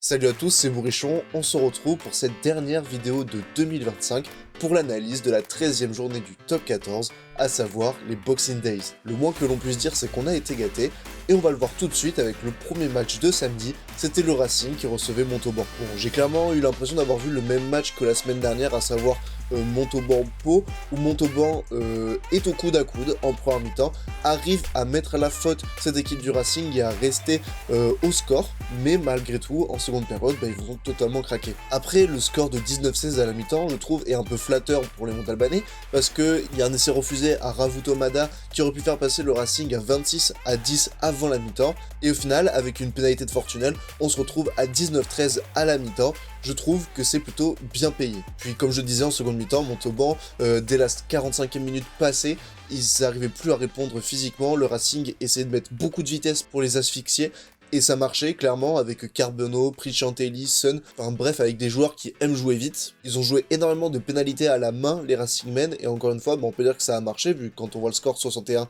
Salut à tous, c'est Bourrichon, on se retrouve pour cette dernière vidéo de 2025 pour l'analyse de la 13e journée du top 14, à savoir les Boxing Days. Le moins que l'on puisse dire, c'est qu'on a été gâtés, et on va le voir tout de suite avec le premier match de samedi, c'était le Racing qui recevait Montauban. Bon, j'ai clairement eu l'impression d'avoir vu le même match que la semaine dernière, à savoir Montauban-Pau, où Montauban est au coude à coude en première mi-temps, arrive à mettre à la faute cette équipe du Racing et à rester au score, mais malgré tout, en seconde période, ils vont totalement craquer. Après, le score de 19-16 à la mi-temps, je trouve, est un peu flatteur pour les Montalbanais, parce qu'il y a un essai refusé à Ravut Tomada qui aurait pu faire passer le Racing à 26-10 avant la mi-temps, et au final, avec une pénalité de Fortunel, on se retrouve à 19-13 à la mi-temps. Je trouve que c'est plutôt bien payé. Puis comme je disais en seconde mi-temps, Montauban, dès la 45e minute passée, ils n'arrivaient plus à répondre physiquement, le Racing essayait de mettre beaucoup de vitesse pour les asphyxier, et ça marchait clairement avec Carbonneau, Prichantelli, Sun, enfin bref avec des joueurs qui aiment jouer vite. Ils ont joué énormément de pénalités à la main, les Racingmen, et encore une fois, on peut dire que ça a marché, vu que quand on voit le score 61-16.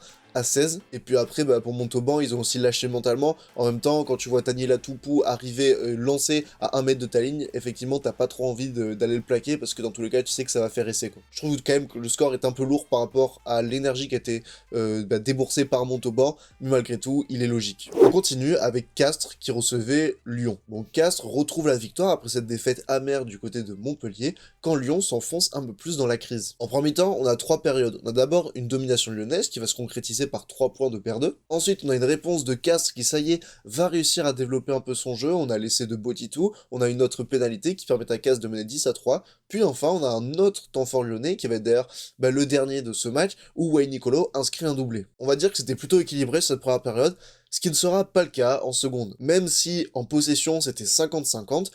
Et puis après, pour Montauban, ils ont aussi lâché mentalement. En même temps, quand tu vois Daniela Toupou arriver lancé à 1 mètre de ta ligne, effectivement, t'as pas trop envie d'aller le plaquer parce que dans tous les cas, tu sais que ça va faire essai, quoi. Je trouve quand même que le score est un peu lourd par rapport à l'énergie qui a été déboursée par Montauban, mais malgré tout, il est logique. On continue avec Castres qui recevait Lyon. Donc Castres retrouve la victoire après cette défaite amère du côté de Montpellier, quand Lyon s'enfonce un peu plus dans la crise. En premier temps, on a 3 périodes. On a d'abord une domination lyonnaise qui va se concrétiser par 3 points de paire 2. Ensuite, on a une réponse de Castres qui, ça y est, va réussir à développer un peu son jeu. On a laissé de Botitou, on a une autre pénalité qui permet à Castres de mener 10-3. Puis enfin, on a un autre temps fort lyonnais qui va être d'ailleurs le dernier de ce match où Wayne Nicolo inscrit un doublé. On va dire que c'était plutôt équilibré cette première période, ce qui ne sera pas le cas en seconde. Même si en possession c'était 50-50,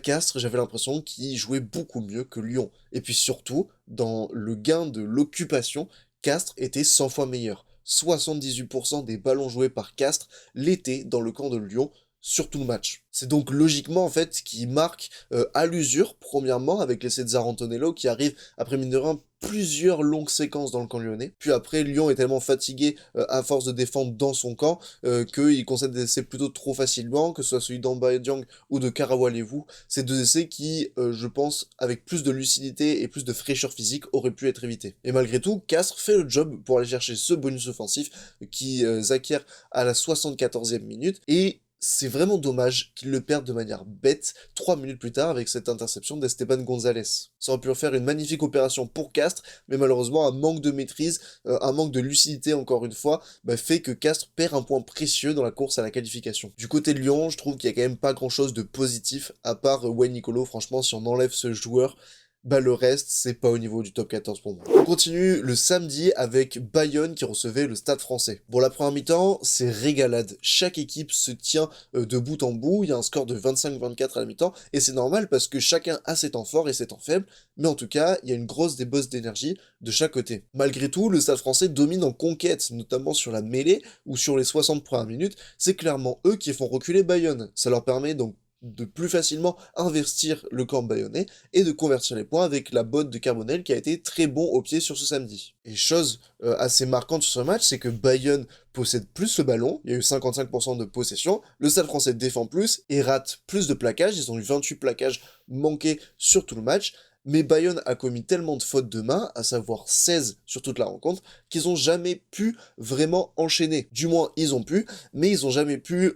Castres, j'avais l'impression qu'il jouait beaucoup mieux que Lyon. Et puis surtout, dans le gain de l'occupation, Castres était 100 fois meilleur. 78% des ballons joués par Castres l'étaient dans le camp de Lyon sur tout le match. C'est donc logiquement en fait ce qui marque à l'usure, premièrement avec l'essai de Zarantonello qui arrive après mine de rien plusieurs longues séquences dans le camp lyonnais. Puis après, Lyon est tellement fatigué à force de défendre dans son camp qu'il concède des essais plutôt trop facilement, que ce soit celui d'Amba Dieng ou de Karawalevu. Ces deux essais qui, je pense, avec plus de lucidité et plus de fraîcheur physique, auraient pu être évités. Et malgré tout, Castres fait le job pour aller chercher ce bonus offensif qui s'acquiert à la 74e minute, et c'est vraiment dommage qu'ils le perdent de manière bête 3 minutes plus tard avec cette interception d'Esteban Gonzalez. Ça aurait pu faire une magnifique opération pour Castres, mais malheureusement un manque de maîtrise, un manque de lucidité encore une fois, fait que Castres perd un point précieux dans la course à la qualification. Du côté de Lyon, je trouve qu'il y a quand même pas grand chose de positif, à part Wayne Nicolo. Franchement, si on enlève ce joueur, le reste, c'est pas au niveau du top 14 pour moi. On continue le samedi avec Bayonne qui recevait le Stade Français. Bon, la première mi-temps, c'est régalade. Chaque équipe se tient de bout en bout. Il y a un score de 25-24 à la mi-temps, et c'est normal parce que chacun a ses temps forts et ses temps faibles, mais en tout cas, il y a une grosse débauche d'énergie de chaque côté. Malgré tout, le Stade Français domine en conquête, notamment sur la mêlée ou sur les 60 premières minutes. C'est clairement eux qui font reculer Bayonne. Ça leur permet donc de plus facilement investir le camp bayonnais et de convertir les points avec la botte de Carbonel qui a été très bon au pied sur ce samedi. Et chose assez marquante sur ce match, c'est que Bayonne possède plus le ballon, il y a eu 55% de possession, le Stade Français défend plus et rate plus de plaquages, ils ont eu 28 plaquages manqués sur tout le match, mais Bayonne a commis tellement de fautes de main, à savoir 16 sur toute la rencontre, qu'ils ont jamais pu vraiment enchaîner. Du moins, ils ont pu, mais ils ont jamais pu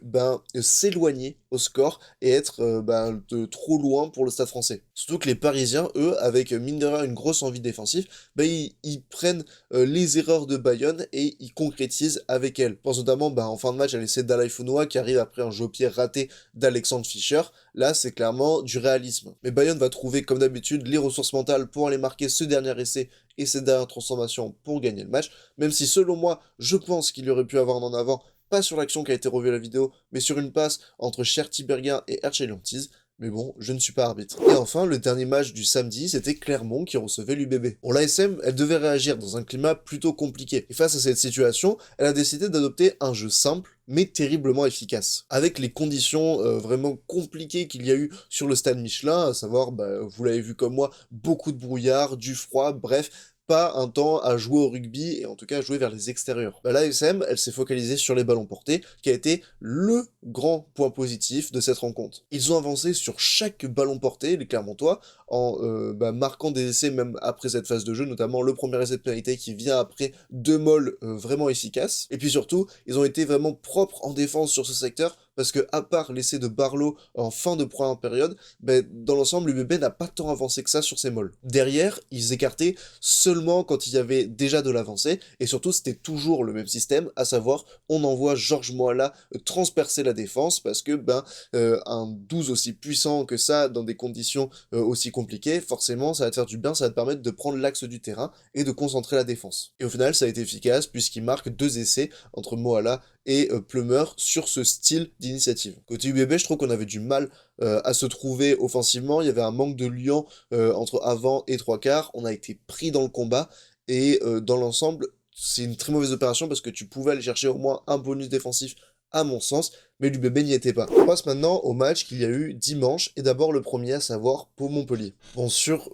s'éloigner au score et être de trop loin pour le Stade Français. Surtout que les Parisiens, eux, avec mine de rien une grosse envie défensive, ils prennent les erreurs de Bayonne et ils concrétisent avec elles. Je pense notamment en fin de match à l'essai d'Alaïfounoua qui arrive après un jeu au pied raté d'Alexandre Fischer. Là, c'est clairement du réalisme. Mais Bayonne va trouver, comme d'habitude, les ressources mentales pour aller marquer ce dernier essai et cette dernière transformation pour gagner le match, même si selon moi, je pense qu'il y aurait pu avoir un en avant, pas sur l'action qui a été revue à la vidéo, mais sur une passe entre Cherty Berguin et Ercheliontiz. Mais bon, je ne suis pas arbitre. Et enfin, le dernier match du samedi, c'était Clermont qui recevait l'UBB. Bon, l'ASM, elle devait réagir dans un climat plutôt compliqué. Et face à cette situation, elle a décidé d'adopter un jeu simple, mais terriblement efficace. Avec les conditions vraiment compliquées qu'il y a eu sur le stade Michelin, à savoir, vous l'avez vu comme moi, beaucoup de brouillard, du froid, bref, pas un temps à jouer au rugby et en tout cas à jouer vers les extérieurs. Bah, l'ASM, elle s'est focalisée sur les ballons portés, qui a été le grand point positif de cette rencontre. Ils ont avancé sur chaque ballon porté, les Clermontois, en marquant des essais même après cette phase de jeu, notamment le premier essai de pénalité qui vient après deux molles vraiment efficaces. Et puis surtout, ils ont été vraiment propres en défense sur ce secteur, parce que à part l'essai de Barlow en fin de première période, dans l'ensemble, l'UBB n'a pas tant avancé que ça sur ses molles. Derrière, ils écartaient seulement quand il y avait déjà de l'avancée, et surtout c'était toujours le même système, à savoir on envoie Georges Moala transpercer la défense, parce que un 12 aussi puissant que ça, dans des conditions aussi compliquées, forcément ça va te faire du bien, ça va te permettre de prendre l'axe du terrain et de concentrer la défense. Et au final ça a été efficace, puisqu'il marque 2 essais entre Moala et Plummer sur ce style d'initiative. Côté UBB, je trouve qu'on avait du mal à se trouver offensivement, il y avait un manque de liant entre avant et trois quarts, on a été pris dans le combat, et dans l'ensemble, c'est une très mauvaise opération parce que tu pouvais aller chercher au moins un bonus défensif à mon sens, mais l'UBB n'y était pas. On passe maintenant au match qu'il y a eu dimanche, et d'abord le premier, à savoir Pau-Montpellier. Bon, sur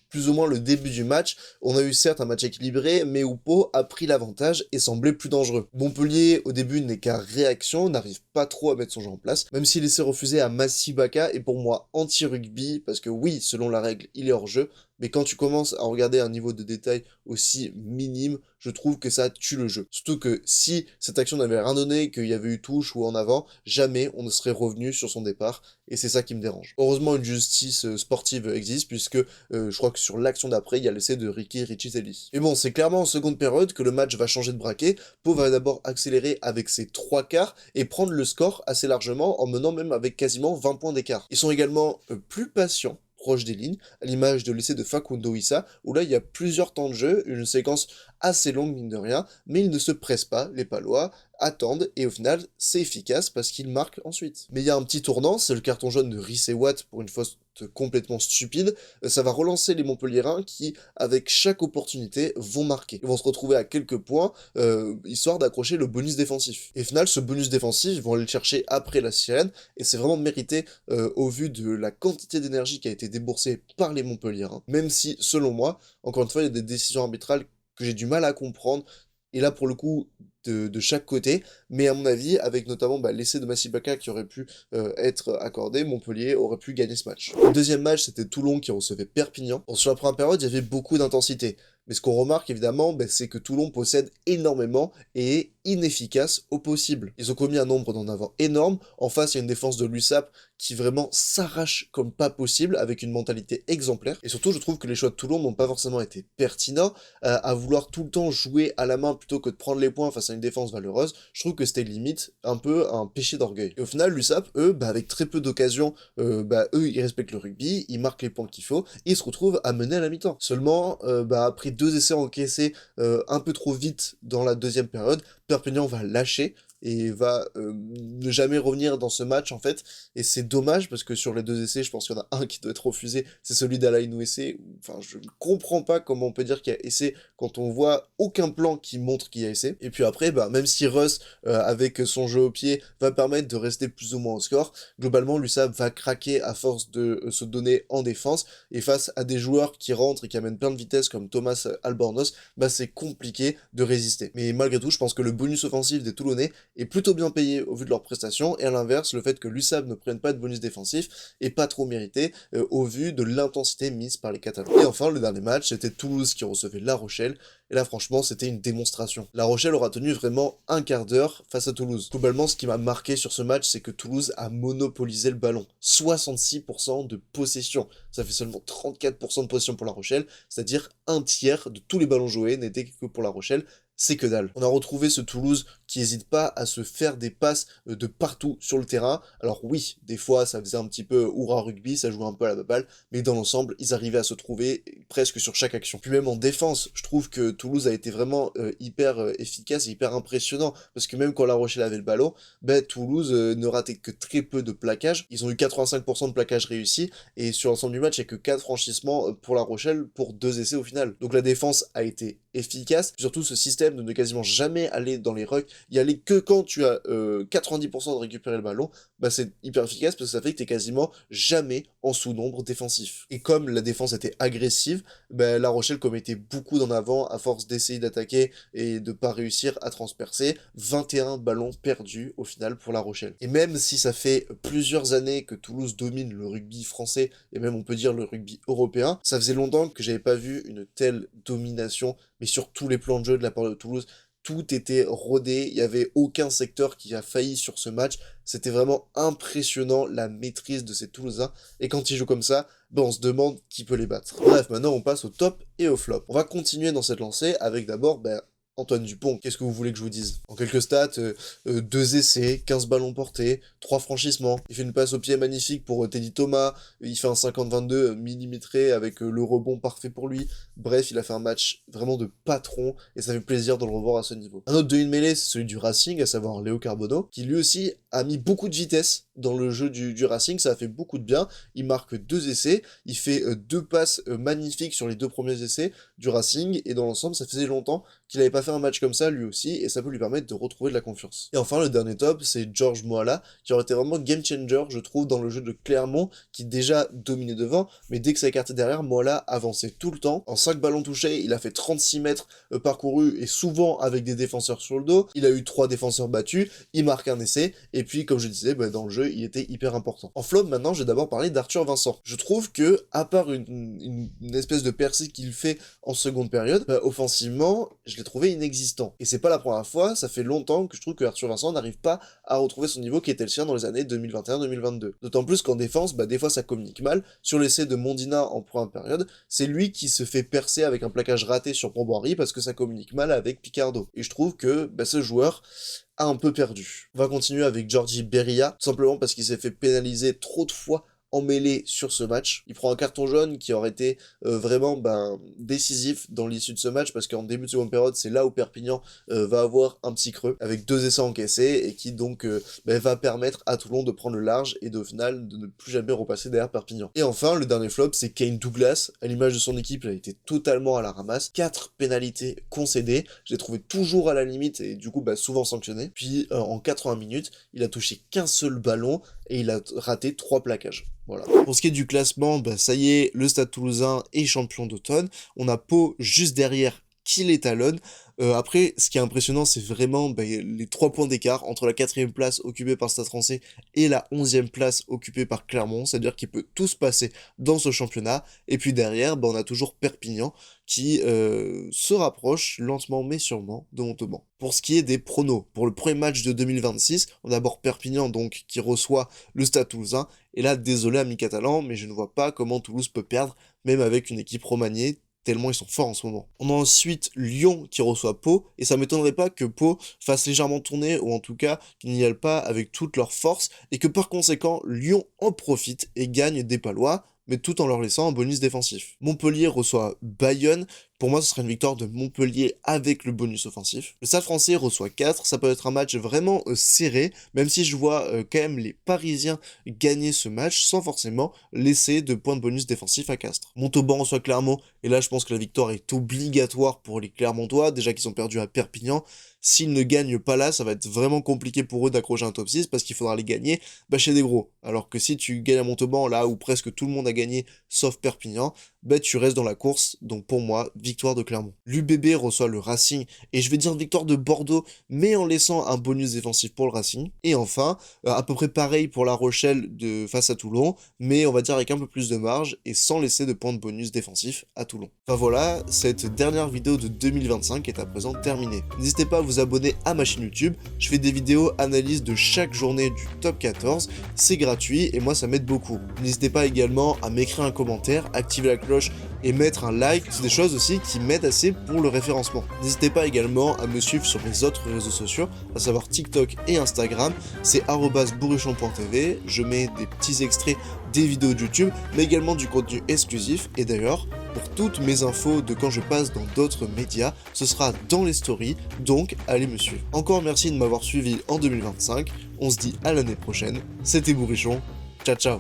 plus ou moins le début du match, on a eu certes un match équilibré, mais où Pau a pris l'avantage et semblait plus dangereux. Montpellier, au début, n'est qu'à réaction, n'arrive pas trop à mettre son jeu en place, même s'il essaie refusé à Massibaka, et pour moi anti-rugby, parce que oui, selon la règle, il est hors jeu, mais quand tu commences à regarder un niveau de détail aussi minime, je trouve que ça tue le jeu. Surtout que si cette action n'avait rien donné, qu'il y avait eu touche ou en avant, jamais on ne serait revenu sur son départ, et c'est ça qui me dérange. Heureusement, une justice sportive existe, puisque je crois que sur l'action d'après, il y a l'essai de Ricky Riccitelli. Mais bon, c'est clairement en seconde période que le match va changer de braquet. Pau va d'abord accélérer avec ses 3 quarts et prendre le score assez largement, en menant même avec quasiment 20 points d'écart. Ils sont également plus patients, proche des lignes, à l'image de l'essai de Facundo Issa, où là il y a plusieurs temps de jeu, une séquence assez longue mine de rien, mais ils ne se pressent pas, les Palois attendent, et au final c'est efficace parce qu'ils marquent ensuite. Mais il y a un petit tournant, c'est le carton jaune de Rhys et Watt pour une faute complètement stupide, ça va relancer les Montpelliérains qui, avec chaque opportunité, vont marquer. Ils vont se retrouver à quelques points, histoire d'accrocher le bonus défensif. Et au final, ce bonus défensif, ils vont aller le chercher après la sirène, et c'est vraiment mérité au vu de la quantité d'énergie qui a été déboursée par les Montpelliérains, même si, selon moi, encore une fois, il y a des décisions arbitrales que j'ai du mal à comprendre, et là, pour le coup, de chaque côté, mais à mon avis, avec notamment l'essai de Massibaka qui aurait pu être accordé, Montpellier aurait pu gagner ce match. Le deuxième match, c'était Toulon qui recevait Perpignan. Bon, sur la première période, il y avait beaucoup d'intensité, mais ce qu'on remarque évidemment, c'est que Toulon possède énormément et est inefficace au possible. Ils ont commis un nombre d'en avant énorme, en face il y a une défense de l'USAP qui vraiment s'arrache comme pas possible, avec une mentalité exemplaire, et surtout je trouve que les choix de Toulon n'ont pas forcément été pertinents, à vouloir tout le temps jouer à la main plutôt que de prendre les points face à une défense valeureuse, je trouve que c'était limite un peu un péché d'orgueil. Et au final, l'USAP, eux, avec très peu d'occasions, eux, ils respectent le rugby, ils marquent les points qu'il faut, et ils se retrouvent à mener à la mi-temps. Seulement, après 2 essais encaissés un peu trop vite dans la deuxième période, Perpignan va lâcher, et va ne jamais revenir dans ce match en fait, et c'est dommage parce que sur les 2 essais, je pense qu'il y en a un qui doit être refusé, c'est celui d'Alain essai, enfin je ne comprends pas comment on peut dire qu'il y a essai quand on voit aucun plan qui montre qu'il y a essai, et puis après, même si Russ, avec son jeu au pied, va permettre de rester plus ou moins au score, globalement l'USAP va craquer à force de se donner en défense, et face à des joueurs qui rentrent et qui amènent plein de vitesse comme Thomas Albornoz, c'est compliqué de résister. Mais malgré tout, je pense que le bonus offensif des Toulonnais est plutôt bien payé au vu de leurs prestations, et à l'inverse, le fait que l'USAP ne prenne pas de bonus défensif est pas trop mérité au vu de l'intensité mise par les Catalans. Et enfin, le dernier match, c'était Toulouse qui recevait La Rochelle, et là franchement c'était une démonstration. La Rochelle aura tenu vraiment un quart d'heure face à Toulouse. Globalement, ce qui m'a marqué sur ce match, c'est que Toulouse a monopolisé le ballon. 66% de possession. Ça fait seulement 34% de possession pour La Rochelle, c'est-à-dire un tiers de tous les ballons joués n'étaient que pour La Rochelle. C'est que dalle. On a retrouvé ce Toulouse qui hésite pas à se faire des passes de partout sur le terrain. Alors oui, des fois ça faisait un petit peu hurrah rugby, ça jouait un peu à la balle, mais dans l'ensemble, ils arrivaient à se trouver presque sur chaque action. Puis même en défense, je trouve que Toulouse a été vraiment hyper efficace et hyper impressionnant, parce que même quand La Rochelle avait le ballon, Toulouse ne ratait que très peu de plaquages. Ils ont eu 85% de plaquages réussis, et sur l'ensemble du match, il n'y a que 4 franchissements pour La Rochelle pour 2 essais au final. Donc la défense a été efficace, surtout ce système de ne quasiment jamais aller dans les rucks y aller que quand tu as 90% de récupérer le ballon, bah c'est hyper efficace parce que ça fait que t'es quasiment jamais en sous-nombre défensif. Et comme la défense était agressive, bah, La Rochelle commettait beaucoup d'en avant à force d'essayer d'attaquer et de pas réussir à transpercer. 21 ballons perdus au final pour La Rochelle. Et même si ça fait plusieurs années que Toulouse domine le rugby français, et même on peut dire le rugby européen, ça faisait longtemps que j'avais pas vu une telle domination, mais sur tous les plans de jeu de la part de Toulouse. Tout était rodé, il n'y avait aucun secteur qui a failli sur ce match. C'était vraiment impressionnant la maîtrise de ces Toulousains. Et quand ils jouent comme ça, ben on se demande qui peut les battre. Bref, maintenant on passe au top et au flop. On va continuer dans cette lancée avec d'abord Antoine Dupont. Qu'est-ce que vous voulez que je vous dise? En quelques stats, 2 essais, 15 ballons portés, 3 franchissements. Il fait une passe au pied magnifique pour Teddy Thomas. Il fait un 50-22 millimétré avec le rebond parfait pour lui. Bref, il a fait un match vraiment de patron et ça fait plaisir de le revoir à ce niveau. Un autre de une mêlée, c'est celui du Racing, à savoir Léo Carbonneau, qui lui aussi a mis beaucoup de vitesse dans le jeu du Racing. Ça a fait beaucoup de bien. Il marque 2 essais. Il fait 2 passes magnifiques sur les 2 premiers essais du Racing. Et dans l'ensemble, ça faisait longtemps qu'il n'avait pas fait un match comme ça lui aussi, et ça peut lui permettre de retrouver de la confiance. Et enfin, le dernier top, c'est Georges Moala, qui aurait été vraiment game changer, je trouve, dans le jeu de Clermont, qui déjà dominait devant, mais dès que ça écartait derrière, Moala avançait tout le temps. En 5 ballons touchés, il a fait 36 mètres parcourus, et souvent avec des défenseurs sur le dos. Il a eu 3 défenseurs battus, il marque un essai, et puis, comme je disais, dans le jeu, il était hyper important. En flop, maintenant, je vais d'abord parler d'Arthur Vincent. Je trouve que, à part une espèce de percée qu'il fait en seconde période, offensivement, je l'ai trouvé inexistant. Et c'est pas la première fois, ça fait longtemps que je trouve que Arthur Vincent n'arrive pas à retrouver son niveau qui était le sien dans les années 2021-2022. D'autant plus qu'en défense, des fois ça communique mal. Sur l'essai de Mondina en première période, c'est lui qui se fait percer avec un plaquage raté sur Pomboiri parce que ça communique mal avec Picardo. Et je trouve que ce joueur a un peu perdu. On va continuer avec Georgie Beria, tout simplement parce qu'il s'est fait pénaliser trop de fois en mêlée sur ce match. Il prend un carton jaune qui aurait été vraiment décisif dans l'issue de ce match, parce qu'en début de seconde période, c'est là où Perpignan va avoir un petit creux, avec 2 essais encaissés, et qui donc va permettre à Toulon de prendre le large, et au final, de ne plus jamais repasser derrière Perpignan. Et enfin, le dernier flop, c'est Kane Douglas. À l'image de son équipe, il a été totalement à la ramasse. 4 pénalités concédées. Je l'ai trouvé toujours à la limite, et du coup, souvent sanctionné. Puis, en 80 minutes, il a touché qu'un seul ballon, et il a raté 3 plaquages. Voilà. Pour ce qui est du classement, ça y est, le Stade Toulousain est champion d'automne. On a Pau juste derrière qui l'étalonne. Après, ce qui est impressionnant, c'est vraiment les 3 points d'écart entre la 4ème place occupée par Stade Français et la 11ème place occupée par Clermont, c'est-à-dire qu'il peut tout se passer dans ce championnat. Et puis derrière, on a toujours Perpignan qui se rapproche lentement mais sûrement de Montauban. Pour ce qui est des pronos, pour le premier match de 2026, on a d'abord Perpignan donc qui reçoit le Stade Toulousain. Et là, désolé amis catalans, mais je ne vois pas comment Toulouse peut perdre, même avec une équipe remaniée, tellement ils sont forts en ce moment. On a ensuite Lyon qui reçoit Pau, et ça m'étonnerait pas que Pau fasse légèrement tourner, ou en tout cas qu'ils n'y aillent pas avec toute leur force, et que par conséquent Lyon en profite et gagne des Palois, mais tout en leur laissant un bonus défensif. Montpellier reçoit Bayonne. Pour moi, ce sera une victoire de Montpellier avec le bonus offensif. Le Stade Français reçoit 4, ça peut être un match vraiment serré, même si je vois quand même les Parisiens gagner ce match sans forcément laisser de points de bonus défensif à Castres. Montauban reçoit Clermont, et là je pense que la victoire est obligatoire pour les Clermontois, déjà qu'ils ont perdu à Perpignan. S'ils ne gagnent pas là, ça va être vraiment compliqué pour eux d'accrocher un top 6, parce qu'il faudra les gagner chez des gros. Alors que si tu gagnes à Montauban, là où presque tout le monde a gagné, sauf Perpignan, tu restes dans la course, donc pour moi, victoire de Clermont. L'UBB reçoit le Racing, et je vais dire victoire de Bordeaux, mais en laissant un bonus défensif pour le Racing. Et enfin, à peu près pareil pour La Rochelle face à Toulon, mais on va dire avec un peu plus de marge, et sans laisser de points de bonus défensif à Toulon. Enfin voilà, cette dernière vidéo de 2025 est à présent terminée. N'hésitez pas à vous abonner à ma chaîne YouTube, je fais des vidéos analyse de chaque journée du top 14, c'est gratuit, et moi ça m'aide beaucoup. N'hésitez pas également à m'écrire un commentaire, activer la cloche et mettre un like, c'est des choses aussi qui m'aident assez pour le référencement. N'hésitez pas également à me suivre sur mes autres réseaux sociaux, à savoir TikTok et Instagram, c'est @bourrichon.tv, je mets des petits extraits des vidéos de YouTube, mais également du contenu exclusif, et d'ailleurs, pour toutes mes infos de quand je passe dans d'autres médias, ce sera dans les stories, donc allez me suivre. Encore merci de m'avoir suivi en 2025, on se dit à l'année prochaine, c'était Bourrichon, ciao ciao.